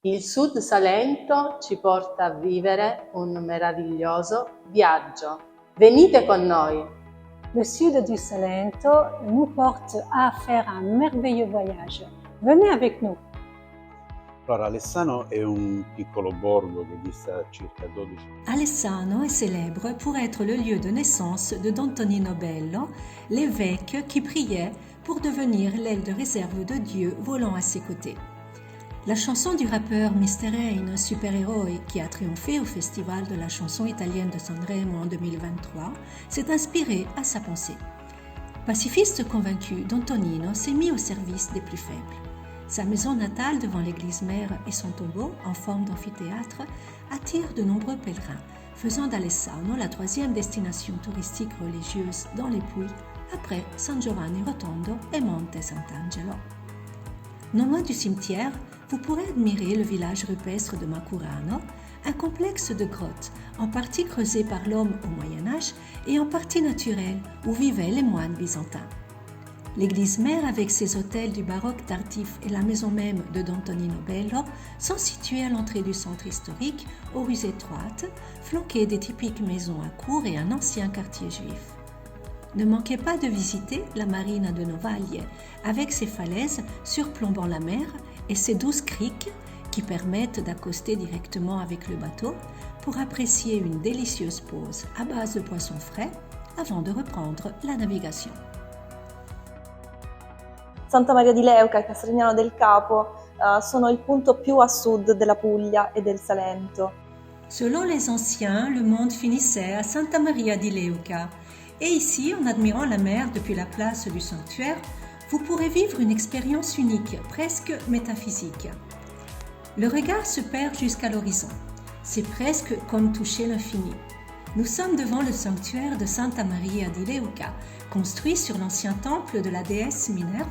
Il Sud Salento ci porta a vivere un meraviglioso viaggio. Venite con noi! Le sud du Salento nous porte à faire un merveilleux voyage. Venez avec nous. Allora, Alessano è un piccolo borgo che dista circa 12 km. Alessano est célèbre pour être le lieu de naissance de Don Tonino Bello, l'évêque qui priait pour devenir l'aile de réserve de Dieu volant à ses côtés. La chanson du rappeur Mr. Rain, super-héros qui a triomphé au Festival de la chanson italienne de Sanremo en 2023, s'est inspirée à sa pensée. Pacifiste convaincu, Don Tonino s'est mis au service des plus faibles. Sa maison natale devant l'église mère et son tombeau, en forme d'amphithéâtre, attire de nombreux pèlerins, faisant d'Alessano la troisième destination touristique religieuse dans les Pouilles, après San Giovanni Rotondo et Monte Sant'Angelo. Non loin du cimetière, vous pourrez admirer le village rupestre de Macurano, un complexe de grottes, en partie creusé par l'homme au Moyen-Âge et en partie naturel, où vivaient les moines byzantins. L'église mère avec ses autels du baroque tardif et la maison même de Don Tonino Bello sont situées à l'entrée du centre historique, aux rues étroites, flanquées des typiques maisons à cour et un ancien quartier juif. Ne manquez pas de visiter la marina de Novaglie, avec ses falaises surplombant la mer et ses 12 criques qui permettent d'accoster directement avec le bateau pour apprécier une délicieuse pause à base de poissons frais avant de reprendre la navigation. Santa Maria di Leuca e Castigliano del Capo sono il punto più a sud della Puglia e del Salento. Selon les anciens, le monde finissait à Santa Maria di Leuca. Et ici, en admirant la mer depuis la place du sanctuaire, vous pourrez vivre une expérience unique, presque métaphysique. Le regard se perd jusqu'à l'horizon. C'est presque comme toucher l'infini. Nous sommes devant le sanctuaire de Santa Maria di Leuca, construit sur l'ancien temple de la déesse Minerve,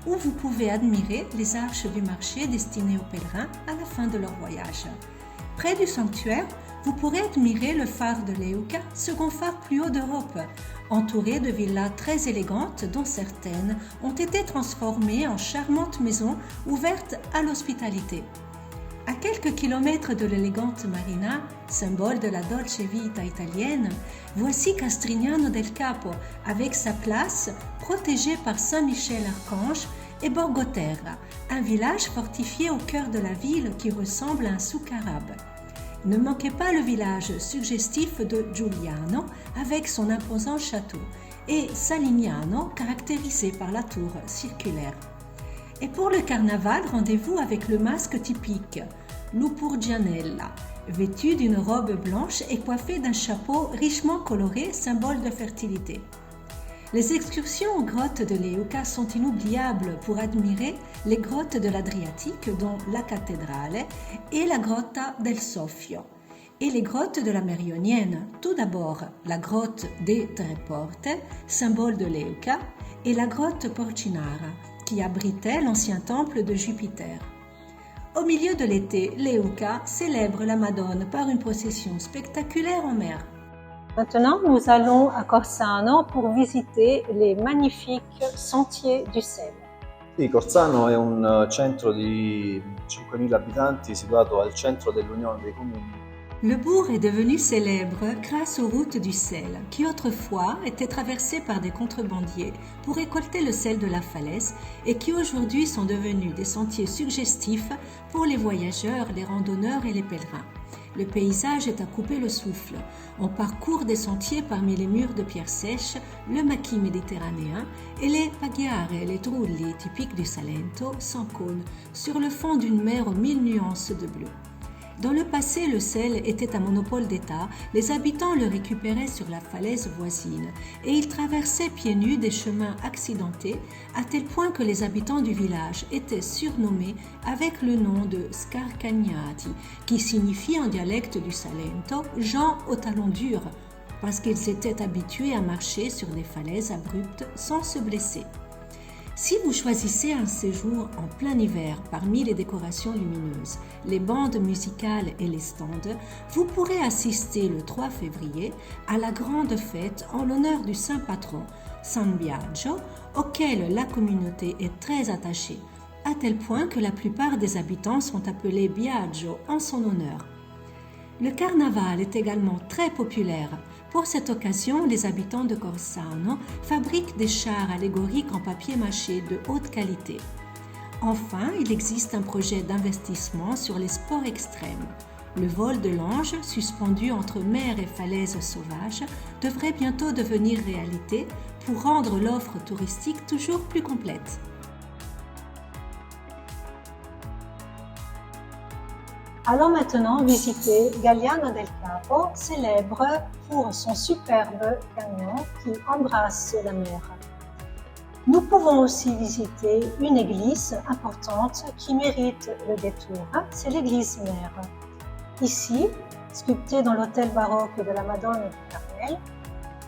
où vous pouvez admirer les arches du marché destinées aux pèlerins à la fin de leur voyage. Près du sanctuaire, vous pourrez admirer le phare de Leuca, second phare plus haut d'Europe, entouré de villas très élégantes dont certaines ont été transformées en charmantes maisons ouvertes à l'hospitalité. À quelques kilomètres de l'élégante marina, symbole de la dolce vita italienne, voici Castigliano del Capo avec sa place protégée par Saint-Michel-Archange et Borgo Terra, un village fortifié au cœur de la ville qui ressemble à un souk arabe. Ne manquez pas le village suggestif de Giuliano avec son imposant château et Salignano caractérisé par la tour circulaire. Et pour le carnaval, rendez-vous avec le masque typique, l'Upurgianella, vêtu d'une robe blanche et coiffé d'un chapeau richement coloré, symbole de fertilité. Les excursions aux grottes de Leuca sont inoubliables pour admirer les grottes de l'Adriatique, dont la cathédrale et la Grotta del Soffio, et les grottes de la mer Ionienne. Tout d'abord, la grotte des Tre Porte, symbole de Leuca, et la grotte Porcinara, qui abritait l'ancien temple de Jupiter. Au milieu de l'été, Leuca célèbre la Madone par une procession spectaculaire en mer. Maintenant, nous allons à Corsano pour visiter les magnifiques sentiers du sel. Sì, Corsano è un centro di 5.000 abitanti situato al centro dell'Unione dei Comuni. Le bourg est devenu célèbre grâce aux routes du sel, qui autrefois étaient traversées par des contrebandiers pour récolter le sel de la falaise et qui aujourd'hui sont devenus des sentiers suggestifs pour les voyageurs, les randonneurs et les pèlerins. Le paysage est à couper le souffle. On parcourt des sentiers parmi les murs de pierre sèche, le maquis méditerranéen et les paghiare et les trulli typiques du Salento sans cône, sur le fond d'une mer aux 1000 nuances de bleu. Dans le passé, le sel était un monopole d'État, les habitants le récupéraient sur la falaise voisine et ils traversaient pieds nus des chemins accidentés à tel point que les habitants du village étaient surnommés avec le nom de Scarcagnati, qui signifie en dialecte du Salento « gens aux talons durs », parce qu'ils étaient habitués à marcher sur des falaises abruptes sans se blesser. Si vous choisissez un séjour en plein hiver parmi les décorations lumineuses, les bandes musicales et les stands, vous pourrez assister le 3 février à la grande fête en l'honneur du saint patron San Biagio, auquel la communauté est très attachée, à tel point que la plupart des habitants sont appelés Biagio en son honneur. Le carnaval est également très populaire. Pour cette occasion, les habitants de Corsano fabriquent des chars allégoriques en papier mâché de haute qualité. Enfin, il existe un projet d'investissement sur les sports extrêmes. Le vol de l'ange, suspendu entre mer et falaises sauvages, devrait bientôt devenir réalité pour rendre l'offre touristique toujours plus complète. Allons maintenant visiter Galiano del Capo, célèbre pour son superbe canyon qui embrasse la mer. Nous pouvons aussi visiter une église importante qui mérite le détour, c'est l'église mère. Ici, sculptée dans l'autel baroque de la Madone du Carmel,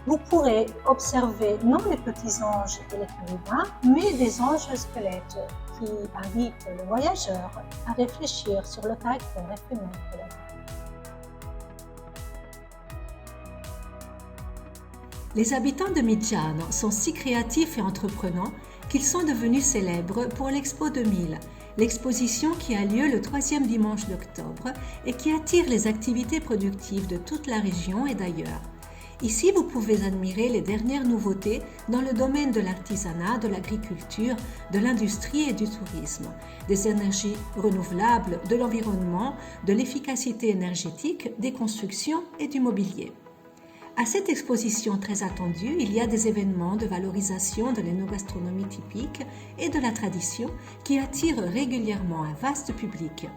vous pourrez observer non les petits anges et les chérubins, mais des anges squelettes qui invitent le voyageur à réfléchir sur le caractère éphémère de la vie. Les habitants de Mijano sont si créatifs et entreprenants qu'ils sont devenus célèbres pour l'Expo 2000, l'exposition qui a lieu le 3e dimanche d'octobre et qui attire les activités productives de toute la région et d'ailleurs. Ici, vous pouvez admirer les dernières nouveautés dans le domaine de l'artisanat, de l'agriculture, de l'industrie et du tourisme, des énergies renouvelables, de l'environnement, de l'efficacité énergétique, des constructions et du mobilier. À cette exposition très attendue, il y a des événements de valorisation de l'énogastronomie typique et de la tradition qui attirent régulièrement un vaste public.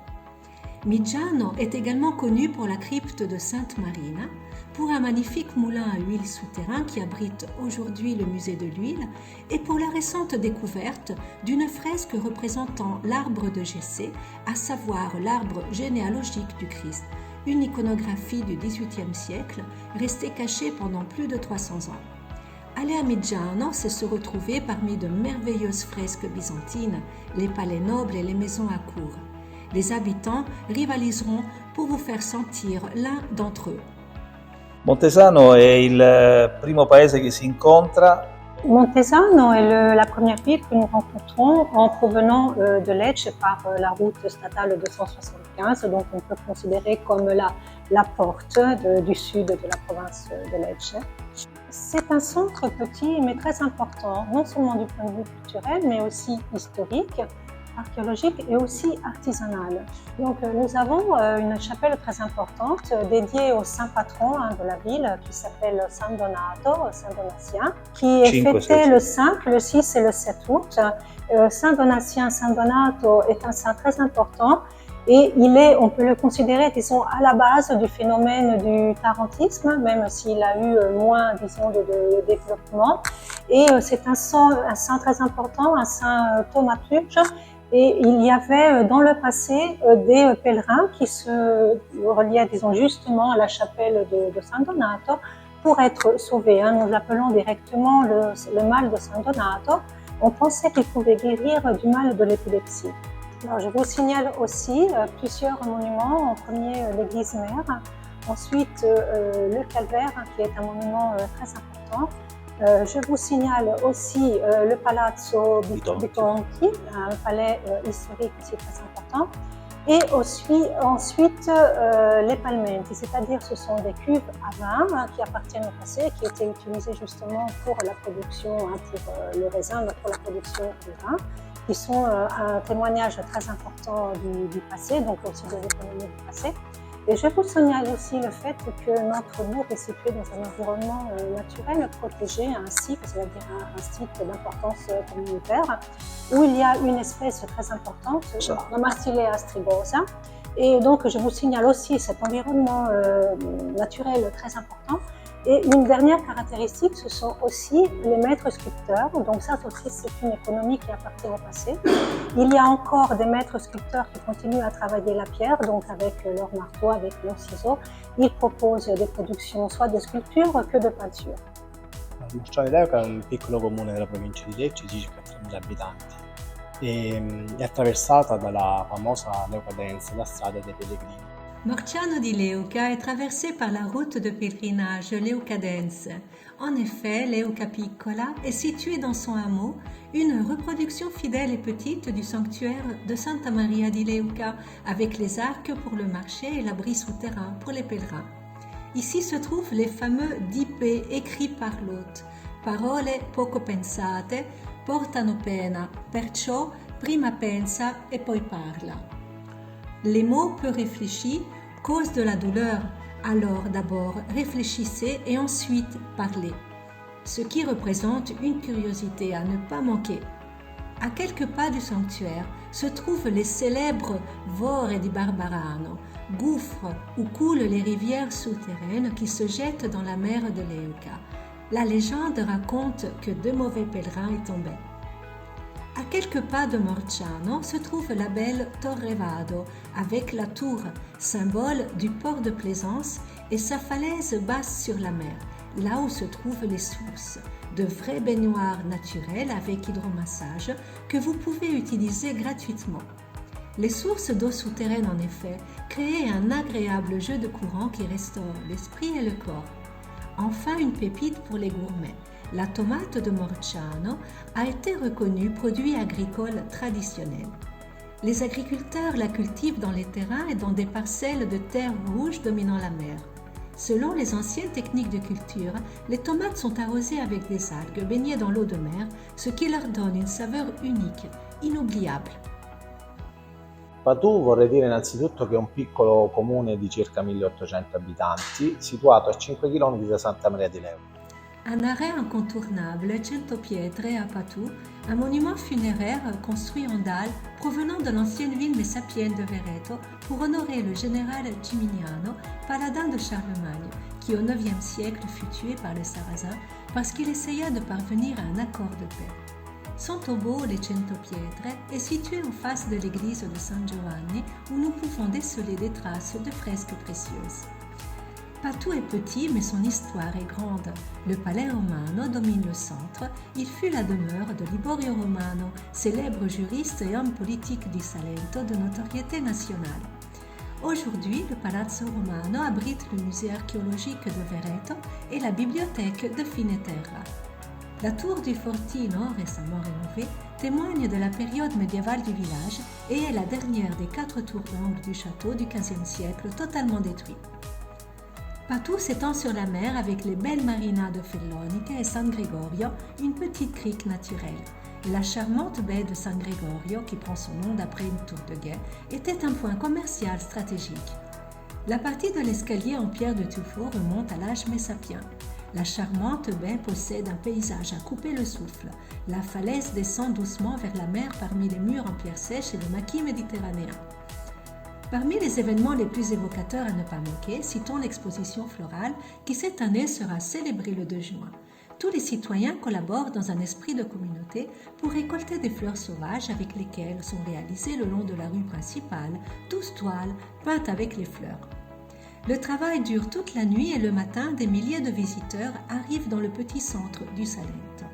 Mijano est également connu pour la crypte de Sainte Marina, pour un magnifique moulin à huile souterrain qui abrite aujourd'hui le musée de l'huile et pour la récente découverte d'une fresque représentant l'arbre de Jessé, à savoir l'arbre généalogique du Christ, une iconographie du XVIIIe siècle restée cachée pendant plus de 300 ans. Aller à Mijano, c'est se retrouver parmi de merveilleuses fresques byzantines, les palais nobles et les maisons à cour. Les habitants rivaliseront pour vous faire sentir l'un d'entre eux. Montesano è il primo paese che si incontra. Montesano est la première ville que nous rencontrons en provenant de Lecce par la route statale 275, donc on peut considérer comme la porte du sud de la province de Lecce. C'est un centre petit mais très important, non seulement du point de vue culturel mais aussi historique, archéologique et aussi artisanale. Donc nous avons une chapelle très importante dédiée au saint patron de la ville qui s'appelle San Donato, Saint Donatien, qui est fêté le 5, le 6 et le 7 août. Saint Donatien, Saint Donato est un saint très important et on peut le considérer, disons, à la base du phénomène du tarantisme, même s'il a eu moins, disons, de développement. Et c'est un saint très important, un saint thaumaturge. Et il y avait dans le passé des pèlerins qui se reliaient, disons, justement à la chapelle de San Donato pour être sauvés. Nous l'appelons directement le mal de San Donato. On pensait qu'il pouvait guérir du mal de l'épilepsie. Alors, je vous signale aussi plusieurs monuments. En premier, l'église mère. Ensuite, le calvaire, qui est un monument très important. Je vous signale aussi le Palazzo Bitonti, un palais historique aussi très important. Et ensuite les palmenti, c'est-à-dire ce sont des cuves à vin qui appartiennent au passé, qui étaient utilisées justement pour la production, pour le raisin, pour la production du vin, qui sont un témoignage très important du passé, donc aussi de l'économie du passé. Et je vous signale aussi le fait que notre bourg est situé dans un environnement naturel protégé, un site, c'est-à-dire un site d'importance communautaire, où il y a une espèce très importante, la Marsilea strigosa. Et donc je vous signale aussi cet environnement naturel très important. Et une dernière caractéristique, ce sont aussi les maîtres sculpteurs. Donc ça aussi, c'est une économie qui appartient au passé. Il y a encore des maîtres sculpteurs qui continuent à travailler la pierre, donc avec leur marteau, avec leurs ciseaux. Ils proposent des productions soit de sculpture que de peinture. Marciano di Leuca è un piccolo comune della provincia di Lecce di circa 3.000 abitanti e è attraversata dalla famosa Leuca Dance, la strada dei pellegrini. Morciano di Leuca est traversé par la route de pèlerinage leucadense. En effet, Leuca Piccola est située dans son hameau, une reproduction fidèle et petite du sanctuaire de Santa Maria di Leuca, avec les arcs pour le marché et l'abri souterrain pour les pèlerins. Ici se trouvent les fameux 10 P écrits par l'hôte. Parole poco pensate, portano pena, perciò prima pensa e poi parla. Les mots peu réfléchis causent de la douleur, alors d'abord réfléchissez et ensuite parlez, ce qui représente une curiosité à ne pas manquer. À quelques pas du sanctuaire se trouvent les célèbres Vore di Barbarano, gouffres où coulent les rivières souterraines qui se jettent dans la mer de Leuca. La légende raconte que 2 mauvais pèlerins y tombaient. À quelques pas de Morciano se trouve la belle Torre Vado, avec la tour, symbole du port de plaisance, et sa falaise basse sur la mer, là où se trouvent les sources, de vrais baignoires naturelles avec hydromassage que vous pouvez utiliser gratuitement. Les sources d'eau souterraine, en effet, créent un agréable jeu de courant qui restaure l'esprit et le corps. Enfin, une pépite pour les gourmets. La tomate de Morciano a été reconnue produit agricole traditionnel. Les agriculteurs la cultivent dans les terrains et dans des parcelles de terre rouge dominant la mer. Selon les anciennes techniques de culture, les tomates sont arrosées avec des algues baignées dans l'eau de mer, ce qui leur donne une saveur unique, inoubliable. Patou vorrei dire innanzitutto che è un piccolo comune di circa 1800 abitanti, situato a 5 km da Santa Maria di Leuca. Un arrêt incontournable, Cento Pietre à Patou, un monument funéraire construit en dalle provenant de l'ancienne ville messapienne de Vereto pour honorer le général Gimignano, paladin de Charlemagne, qui au IXe siècle fut tué par les Sarrasins parce qu'il essaya de parvenir à un accord de paix. Son tombeau, les Cento Pietre, est situé en face de l'église de San Giovanni où nous pouvons déceler des traces de fresques précieuses. Patou est petit, mais son histoire est grande. Le palais romano domine le centre. Il fut la demeure de Liborio Romano, célèbre juriste et homme politique du Salento de notoriété nationale. Aujourd'hui, le Palazzo Romano abrite le musée archéologique de Vereto et la bibliothèque de Fineterra. La tour du Fortino, récemment rénovée, témoigne de la période médiévale du village et est la dernière des 4 tours d'angle du château du XVe siècle totalement détruite. Patou s'étend sur la mer avec les belles marinas de Fellonica et San Gregorio, une petite crique naturelle. La charmante baie de San Gregorio, qui prend son nom d'après une tour de guet, était un point commercial stratégique. La partie de l'escalier en pierre de tuffeau remonte à l'âge messapien. La charmante baie possède un paysage à couper le souffle. La falaise descend doucement vers la mer parmi les murs en pierre sèche et le maquis méditerranéen. Parmi les événements les plus évocateurs à ne pas manquer, citons l'exposition florale qui cette année sera célébrée le 2 juin. Tous les citoyens collaborent dans un esprit de communauté pour récolter des fleurs sauvages avec lesquelles sont réalisées le long de la rue principale 12 toiles peintes avec les fleurs. Le travail dure toute la nuit et le matin, des milliers de visiteurs arrivent dans le petit centre du Salento.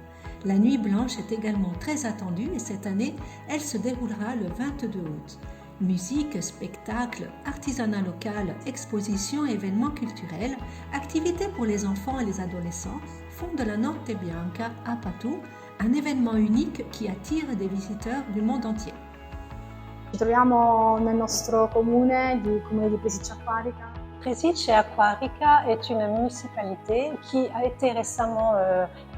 La nuit blanche est également très attendue et cette année, elle se déroulera le 22 août. Musique, spectacles, artisanat local, expositions et événements culturels, activités pour les enfants et les adolescents font de la Notte Bianca à Patou un événement unique qui attire des visiteurs du monde entier. Ci troviamo nel nostro comune di Presiccia Acquarica. Presiccia Acquarica est une municipalité qui a été récemment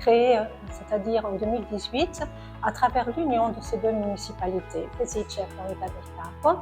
créée, c'est-à-dire en 2018, à travers l'union de ces 2 municipalités, Presiccia et Acquarica del Capo.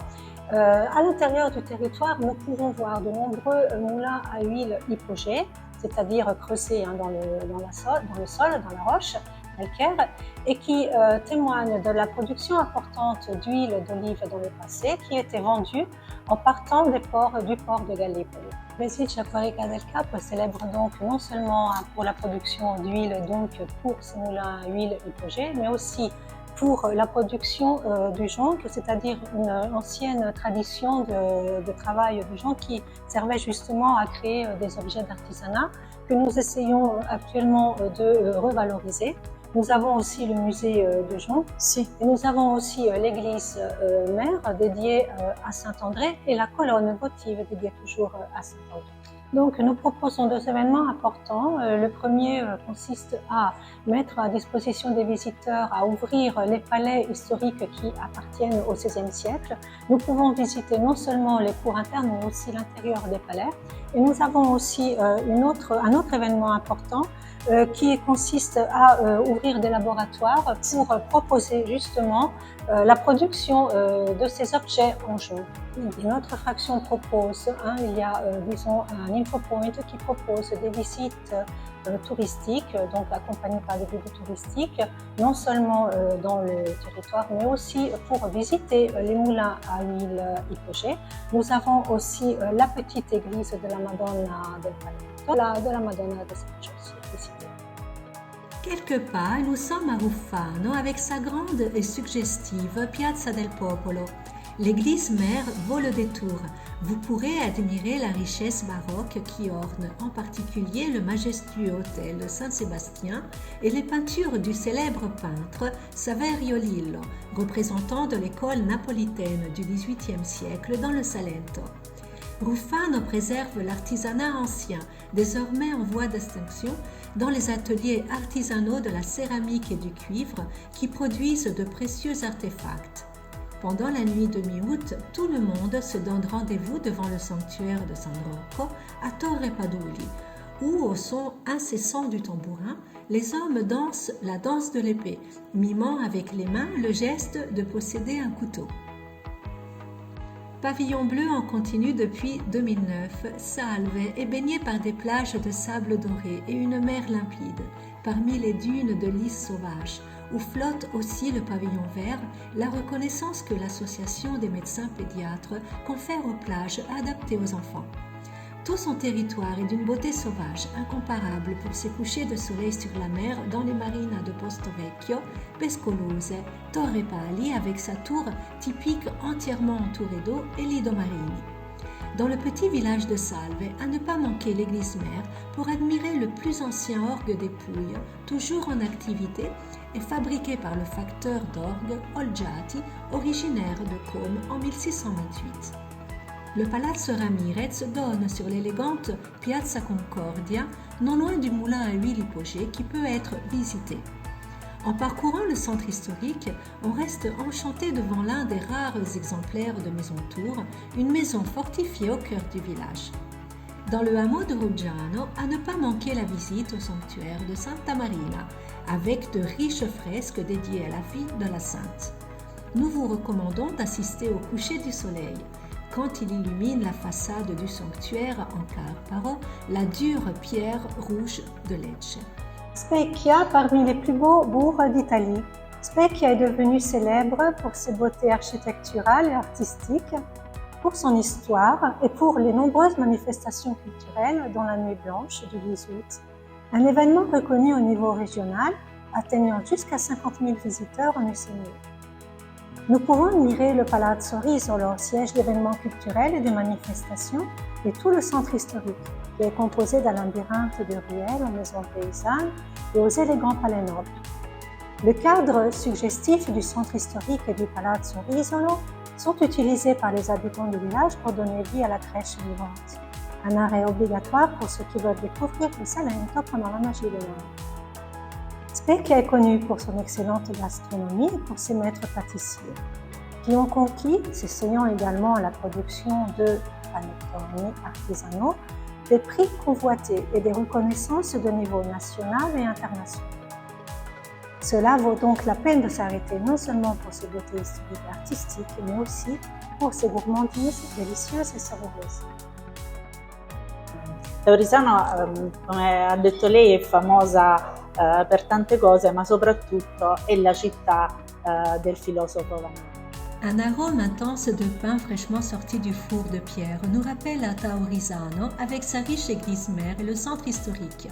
À l'intérieur du territoire, nous pouvons voir de nombreux moulins à huile hypogée, c'est-à-dire creusés dans le sol, dans la roche calcaire, et qui témoignent de la production importante d'huile d'olive dans le passé, qui était vendue en partant du port de Gallipoli. Presiccia Acquarica del Capo est célèbre donc non seulement pour la production d'huile, donc pour ces moulins à huile hypogée, mais aussi pour la production du jonc, c'est-à-dire une ancienne tradition de travail du jonc qui servait justement à créer des objets d'artisanat que nous essayons actuellement de revaloriser Nous avons aussi le musée de Jonc. Sì. Et nous avons aussi l'église mère dédiée à Saint-André et la colonne votive dédiée toujours à Saint-André. Donc nous proposons deux événements importants. Le premier consiste à mettre à disposition des visiteurs, à ouvrir les palais historiques qui appartiennent au XVIe siècle. Nous pouvons visiter non seulement les cours internes, mais aussi l'intérieur des palais. Et nous avons aussi un autre événement important qui consiste à ouvrir des laboratoires pour proposer justement la production de ces objets en jeu. Notre fraction propose, il y a disons un infopoint qui propose des visites touristiques, donc accompagnées par des guides touristiques, non seulement dans le territoire, mais aussi pour visiter les moulins à huile Hypogée. Nous avons aussi la petite église de la Madonna del Paletto, de la Madonna de San José visitée. Quelque part, nous sommes à Ruffano avec sa grande et suggestive Piazza del Popolo. L'église mère vaut le détour. Vous pourrez admirer la richesse baroque qui orne en particulier le majestueux hôtel Saint-Sébastien et les peintures du célèbre peintre Saverio Lillo, représentant de l'école napolitaine du XVIIIe siècle dans le Salento. Ruffano préserve l'artisanat ancien, désormais en voie d'extinction, dans les ateliers artisanaux de la céramique et du cuivre qui produisent de précieux artefacts. Pendant la nuit de mi-août, tout le monde se donne rendez-vous devant le sanctuaire de San Rocco à Torre Paduli, où, au son incessant du tambourin, les hommes dansent la danse de l'épée, mimant avec les mains le geste de posséder un couteau. Pavillon bleu en continu depuis 2009, Salve est baigné par des plages de sable doré et une mer limpide, parmi les dunes de lys sauvage, où flotte aussi le pavillon vert, la reconnaissance que l'association des médecins pédiatres confère aux plages adaptées aux enfants. Tout son territoire est d'une beauté sauvage, incomparable pour ses couchers de soleil sur la mer dans les marinas de Posto Vecchio, Pescolose, Torre Pali avec sa tour typique entièrement entourée d'eau et Lido Marini. Dans le petit village de Salve, à ne pas manquer l'église mère pour admirer le plus ancien orgue des Pouilles, toujours en activité et fabriqué par le facteur d'orgue Olgiati, originaire de Côme en 1628. Le Palazzo Ramirez donne sur l'élégante Piazza Concordia, non loin du moulin à huile Hypogée qui peut être visité. En parcourant le centre historique, on reste enchanté devant l'un des rares exemplaires de maison tour, une maison fortifiée au cœur du village. Dans le hameau de Ruggiano, à ne pas manquer la visite au sanctuaire de Santa Marina, avec de riches fresques dédiées à la vie de la sainte. Nous vous recommandons d'assister au coucher du soleil. Quand il illumine la façade du sanctuaire en Carparo, la dure pierre rouge de Lecce. Specchia, parmi les plus beaux bourgs d'Italie. Specchia est devenu célèbre pour ses beautés architecturales et artistiques, pour son histoire et pour les nombreuses manifestations culturelles dont la Nuit Blanche du 10 août. Un événement reconnu au niveau régional, atteignant jusqu'à 50 000 visiteurs en une semaine. Nous pouvons admirer le Palazzo Risolo, siège d'événements culturels et de manifestations, et tout le centre historique, qui est composé d'un labyrinthe de ruelles aux maisons paysannes et aux élégants palais nobles. Le cadre suggestif du centre historique et du Palazzo Risolo sont utilisés par les habitants du village pour donner vie à la crèche vivante, un arrêt obligatoire pour ceux qui veulent découvrir le Salento pendant la magie de l'art. Specchia est connu pour son excellente gastronomie et pour ses maîtres pâtissiers, qui ont conquis, s'essayant également à la production de panettoni artisanaux, des prix convoités et des reconnaissances de niveau national et international. Cela vaut donc la peine de s'arrêter non seulement pour ses beautés historiques et artistiques, mais aussi pour ses gourmandises délicieuses et savoureuses. Orisano, come ha detto lei, è famosa per tante cose, ma soprattutto è la città del filosofo Vanoni. Un arôme intense de pain fraîchement sorti du four de pierre nous rappelle à Orisano avec sa riche église mère et le centre historique.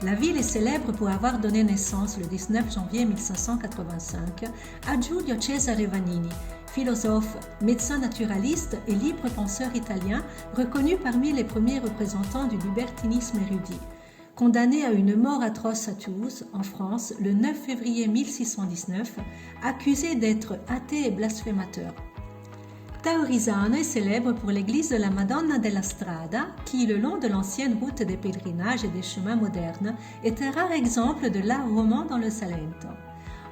La ville est célèbre pour avoir donné naissance le 19 janvier 1585 à Giulio Cesare Vanini, philosophe, médecin naturaliste et libre penseur italien reconnu parmi les premiers représentants du libertinisme érudit. condamné à une mort atroce à Toulouse, en France, le 9 février 1619, accusé d'être athée et blasphémateur. Taorizano est célèbre pour l'église de la Madonna della Strada, qui, le long de l'ancienne route des pèlerinages et des chemins modernes, est un rare exemple de l'art roman dans le Salento.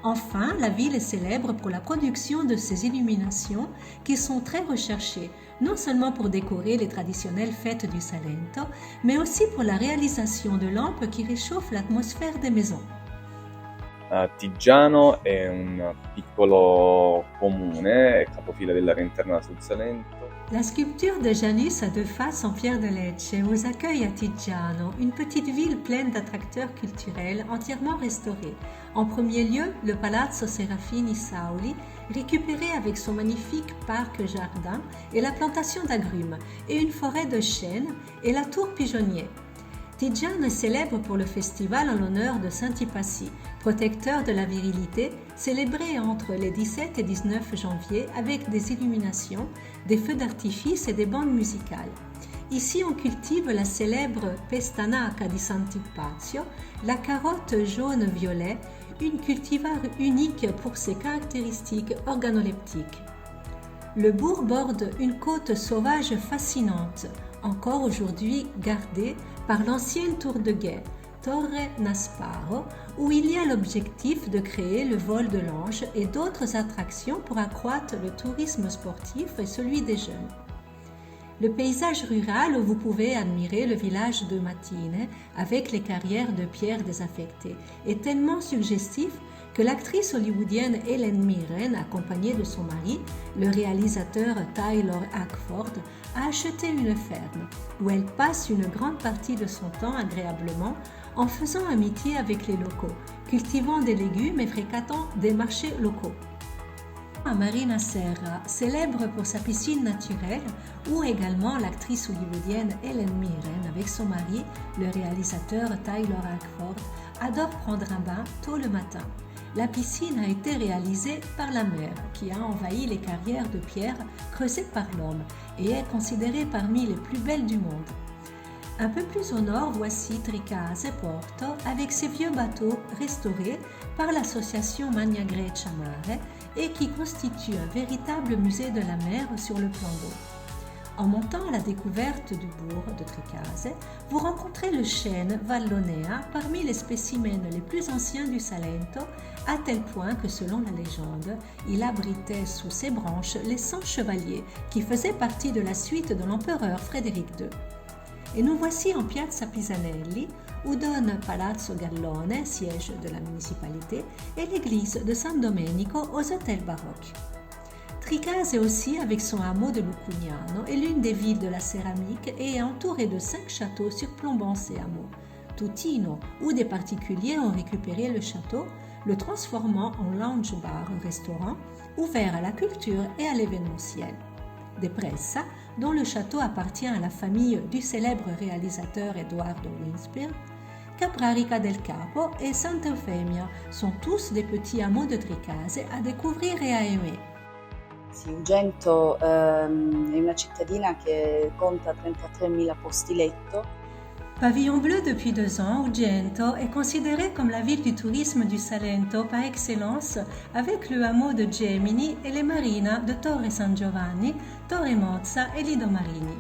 Enfin, la ville est célèbre pour la production de ses illuminations qui sont très recherchées, non seulement pour décorer les traditionnelles fêtes du Salento, mais aussi pour la réalisation de lampes qui réchauffent l'atmosphère des maisons. Tiggiano è un piccolo comune, capofila dell'area interna sul Salento. La sculpture de Janus à deux faces en pierre de Lecce vous accueille à Tiggiano, une petite ville pleine d'attracteurs culturels entièrement restaurés. En premier lieu, le Palazzo Serafini Sauli, récupéré avec son magnifique parc-jardin et la plantation d'agrumes, et une forêt de chênes et la tour pigeonnier. Tiggiano est célèbre pour le festival en l'honneur de Saint Hypatie, protecteur de la virilité, célébré entre les 17 et 19 janvier avec des illuminations, des feux d'artifice et des bandes musicales. Ici, on cultive la célèbre Pestanaca di Sant'Ipazio, la carotte jaune-violet, une cultivar unique pour ses caractéristiques organoleptiques. Le bourg borde une côte sauvage fascinante, encore aujourd'hui gardée par l'ancienne tour de guet, Torre Nasparo, où il y a l'objectif de créer le vol de l'ange et d'autres attractions pour accroître le tourisme sportif et celui des jeunes. Le paysage rural où vous pouvez admirer le village de Matine avec les carrières de pierre désaffectées est tellement suggestif que l'actrice hollywoodienne Helen Mirren, accompagnée de son mari, le réalisateur Tyler Hackford, a acheté une ferme où elle passe une grande partie de son temps agréablement en faisant amitié avec les locaux, cultivant des légumes et fréquentant des marchés locaux. À Marina Serra, célèbre pour sa piscine naturelle, où également l'actrice hollywoodienne Helen Mirren avec son mari, le réalisateur Tyler Hackford, adore prendre un bain tôt le matin. La piscine a été réalisée par la mer, qui a envahi les carrières de pierre creusées par l'homme et est considérée parmi les plus belles du monde. Un peu plus au nord, voici Tricase Porto avec ses vieux bateaux restaurés par l'association Magna Grecia Mare et qui constitue un véritable musée de la mer sur le plan d'eau. En montant à la découverte du bourg de Tricase, vous rencontrez le chêne Vallonea parmi les spécimens les plus anciens du Salento, à tel point que selon la légende, il abritait sous ses branches les 100 chevaliers qui faisaient partie de la suite de l'empereur Frédéric II. Et nous voici en Piazza Pisanelli, où donne Palazzo Gallone, siège de la municipalité, et l'église de San Domenico aux hôtels baroques. Tricase aussi, avec son hameau de Lucugnano, est l'une des villes de la céramique et est entourée de 5 châteaux surplombant ces hameaux. Tutino, où des particuliers ont récupéré le château, le transformant en lounge-bar-restaurant, ouvert à la culture et à l'événementiel. De Pressa, dont le château appartient à la famille du célèbre réalisateur Edoardo Winspear, Caprarica del Capo et Santa Eufemia sont tous des petits hameaux de Tricase à découvrir et à aimer. Sì, Ugento è una cittadina che conta 33.000 posti letto. Pavillon bleu depuis 2 ans, Ugento est considérée comme la ville du tourisme du Salento par excellence avec le hameau de Gemini et les marinas de Torre San Giovanni, Torre Mozza et Lido Marini.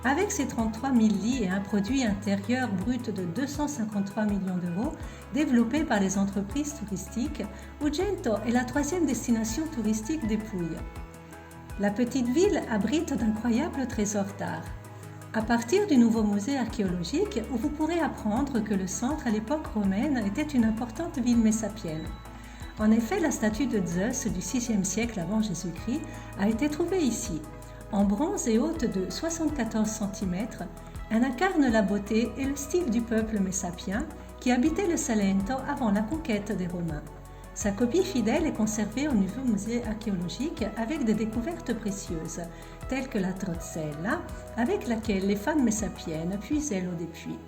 Avec ses 33 000 lits et un produit intérieur brut de 253 millions d'euros développé par les entreprises touristiques, Ugento est la 3e destination touristique des Pouilles. La petite ville abrite d'incroyables trésors d'art. À partir du nouveau musée archéologique, où vous pourrez apprendre que le centre à l'époque romaine était une importante ville messapienne. En effet, la statue de Zeus du VIe siècle avant Jésus-Christ a été trouvée ici. En bronze et haute de 74 cm, elle incarne la beauté et le style du peuple messapien qui habitait le Salento avant la conquête des Romains. Sa copie fidèle est conservée au nouveau musée archéologique avec des découvertes précieuses, telles que la trozzella, avec laquelle les femmes messapiennes puisaient l'eau des puits.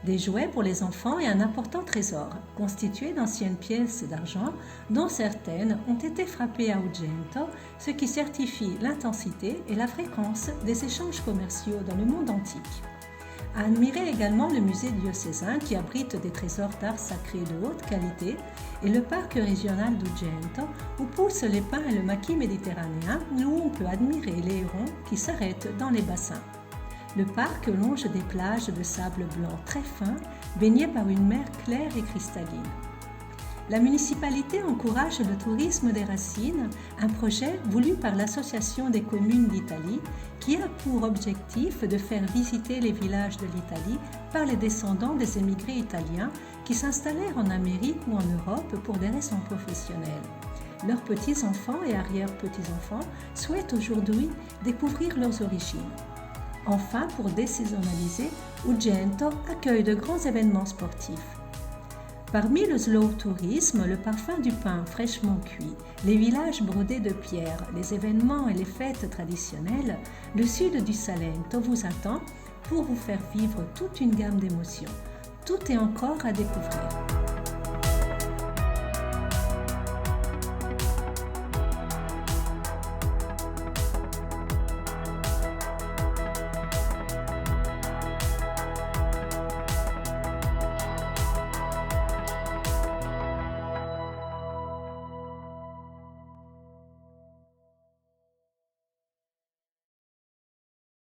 Des jouets pour les enfants et un important trésor, constitué d'anciennes pièces d'argent, dont certaines ont été frappées à Ugento, ce qui certifie l'intensité et la fréquence des échanges commerciaux dans le monde antique. À admirer également le musée diocésain qui abrite des trésors d'art sacré de haute qualité et le parc régional d'Ugento où poussent les pins et le maquis méditerranéen où on peut admirer les hérons qui s'arrêtent dans les bassins. Le parc longe des plages de sable blanc très fin baignées par une mer claire et cristalline. La municipalité encourage le tourisme des racines, un projet voulu par l'Association des communes d'Italie qui a pour objectif de faire visiter les villages de l'Italie par les descendants des émigrés italiens qui s'installèrent en Amérique ou en Europe pour des raisons professionnelles. Leurs petits-enfants et arrière-petits-enfants souhaitent aujourd'hui découvrir leurs origines. Enfin, pour désaisonnaliser, Ugento accueille de grands événements sportifs. Parmi le slow tourisme, le parfum du pain fraîchement cuit, les villages brodés de pierre, les événements et les fêtes traditionnelles, le sud du Salento vous attend pour vous faire vivre toute une gamme d'émotions. Tout est encore à découvrir.